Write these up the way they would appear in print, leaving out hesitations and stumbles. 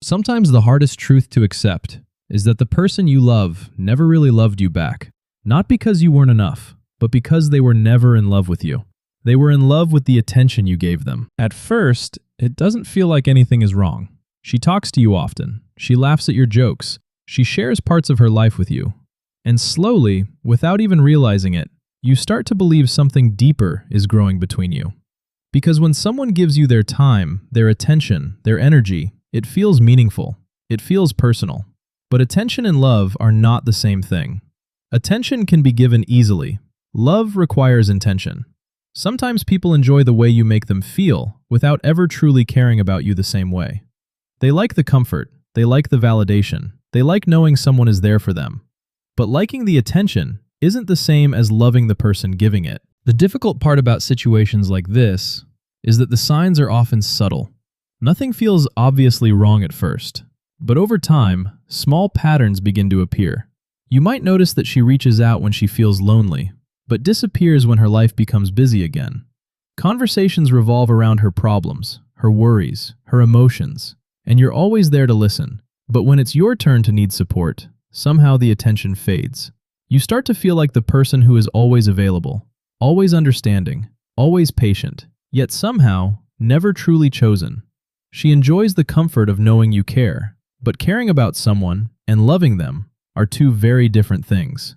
Sometimes the hardest truth to accept is that the person you love never really loved you back. Not because you weren't enough, but because they were never in love with you. They were in love with the attention you gave them. At first, it doesn't feel like anything is wrong. She talks to you often. She laughs at your jokes. She shares parts of her life with you. And slowly, without even realizing it, you start to believe something deeper is growing between you. Because when someone gives you their time, their attention, their energy, it feels meaningful. It feels personal. But attention and love are not the same thing. Attention can be given easily. Love requires intention. Sometimes people enjoy the way you make them feel without ever truly caring about you the same way. They like the comfort. They like the validation. They like knowing someone is there for them. But liking the attention isn't the same as loving the person giving it. The difficult part about situations like this is that the signs are often subtle. Nothing feels obviously wrong at first, but over time, small patterns begin to appear. You might notice that she reaches out when she feels lonely, but disappears when her life becomes busy again. Conversations revolve around her problems, her worries, her emotions, and you're always there to listen. But when it's your turn to need support, somehow the attention fades. You start to feel like the person who is always available, always understanding, always patient, yet somehow never truly chosen. She enjoys the comfort of knowing you care, but caring about someone and loving them are two very different things.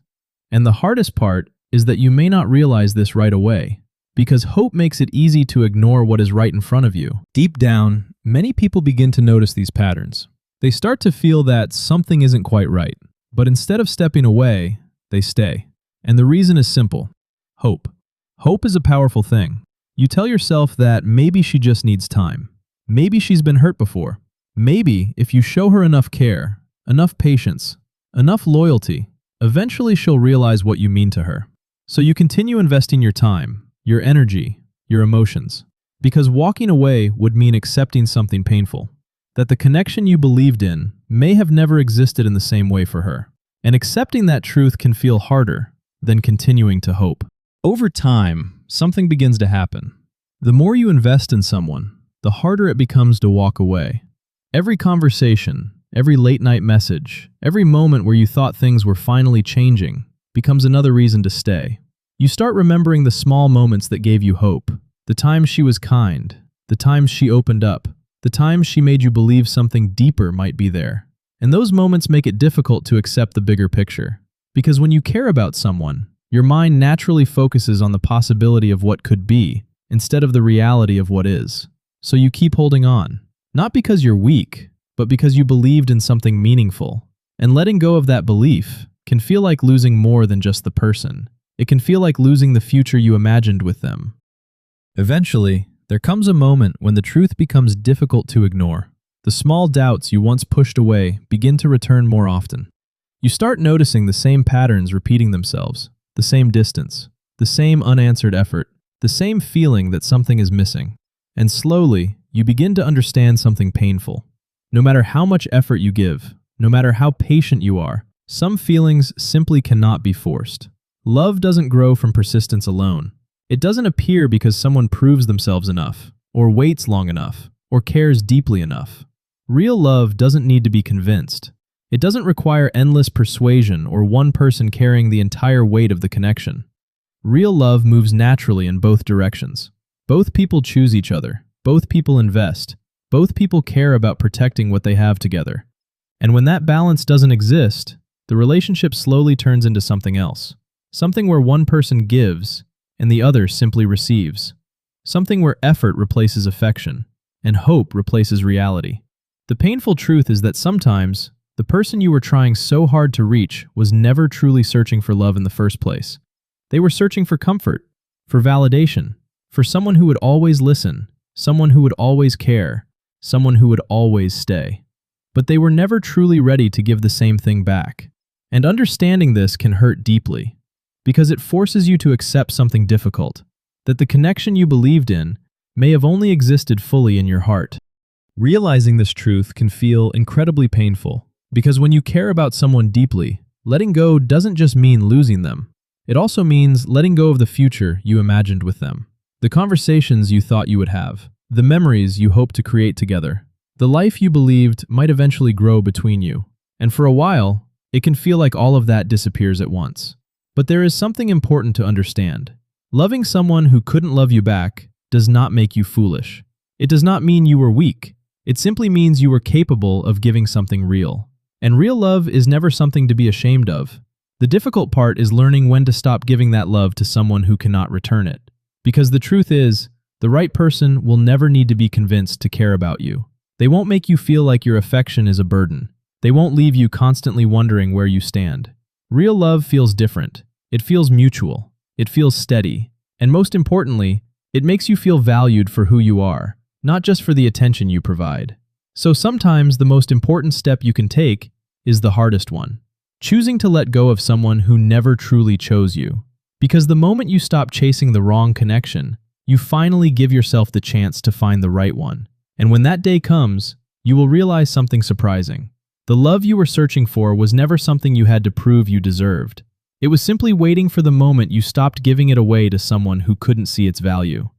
And the hardest part is that you may not realize this right away, because hope makes it easy to ignore what is right in front of you. Deep down, many people begin to notice these patterns. They start to feel that something isn't quite right, but instead of stepping away, they stay. And the reason is simple: hope. Hope is a powerful thing. You tell yourself that maybe she just needs time. Maybe she's been hurt before. Maybe if you show her enough care, enough patience, enough loyalty, eventually she'll realize what you mean to her. So you continue investing your time, your energy, your emotions, because walking away would mean accepting something painful, that the connection you believed in may have never existed in the same way for her. And accepting that truth can feel harder than continuing to hope. Over time, something begins to happen. The more you invest in someone, the harder it becomes to walk away. Every conversation, every late-night message, every moment where you thought things were finally changing becomes another reason to stay. You start remembering the small moments that gave you hope, the times she was kind, the times she opened up, the times she made you believe something deeper might be there. And those moments make it difficult to accept the bigger picture. Because when you care about someone, your mind naturally focuses on the possibility of what could be, instead of the reality of what is. So you keep holding on, not because you're weak, but because you believed in something meaningful. And letting go of that belief can feel like losing more than just the person. It can feel like losing the future you imagined with them. Eventually, there comes a moment when the truth becomes difficult to ignore. The small doubts you once pushed away begin to return more often. You start noticing the same patterns repeating themselves, the same distance, the same unanswered effort, the same feeling that something is missing. And slowly, you begin to understand something painful. No matter how much effort you give, no matter how patient you are, some feelings simply cannot be forced. Love doesn't grow from persistence alone. It doesn't appear because someone proves themselves enough, or waits long enough, or cares deeply enough. Real love doesn't need to be convinced. It doesn't require endless persuasion or one person carrying the entire weight of the connection. Real love moves naturally in both directions. Both people choose each other. Both people invest. Both people care about protecting what they have together. And when that balance doesn't exist, the relationship slowly turns into something else. Something where one person gives and the other simply receives. Something where effort replaces affection and hope replaces reality. The painful truth is that sometimes the person you were trying so hard to reach was never truly searching for love in the first place. They were searching for comfort, for validation, for someone who would always listen, someone who would always care, someone who would always stay. But they were never truly ready to give the same thing back. And understanding this can hurt deeply, because it forces you to accept something difficult, that the connection you believed in may have only existed fully in your heart. Realizing this truth can feel incredibly painful, because when you care about someone deeply, letting go doesn't just mean losing them. It also means letting go of the future you imagined with them. The conversations you thought you would have, the memories you hoped to create together, The life you believed might eventually grow between you, and for a while, it can feel like all of that disappears at once. But there is something important to understand. Loving someone who couldn't love you back does not make you foolish. It does not mean you were weak. It simply means you were capable of giving something real. And real love is never something to be ashamed of. The difficult part is learning when to stop giving that love to someone who cannot return it. Because the truth is, the right person will never need to be convinced to care about you. They won't make you feel like your affection is a burden. They won't leave you constantly wondering where you stand. Real love feels different. It feels mutual. It feels steady. And most importantly, it makes you feel valued for who you are, not just for the attention you provide. So sometimes the most important step you can take is the hardest one. Choosing to let go of someone who never truly chose you. Because the moment you stop chasing the wrong connection, you finally give yourself the chance to find the right one. And when that day comes, you will realize something surprising. The love you were searching for was never something you had to prove you deserved. It was simply waiting for the moment you stopped giving it away to someone who couldn't see its value.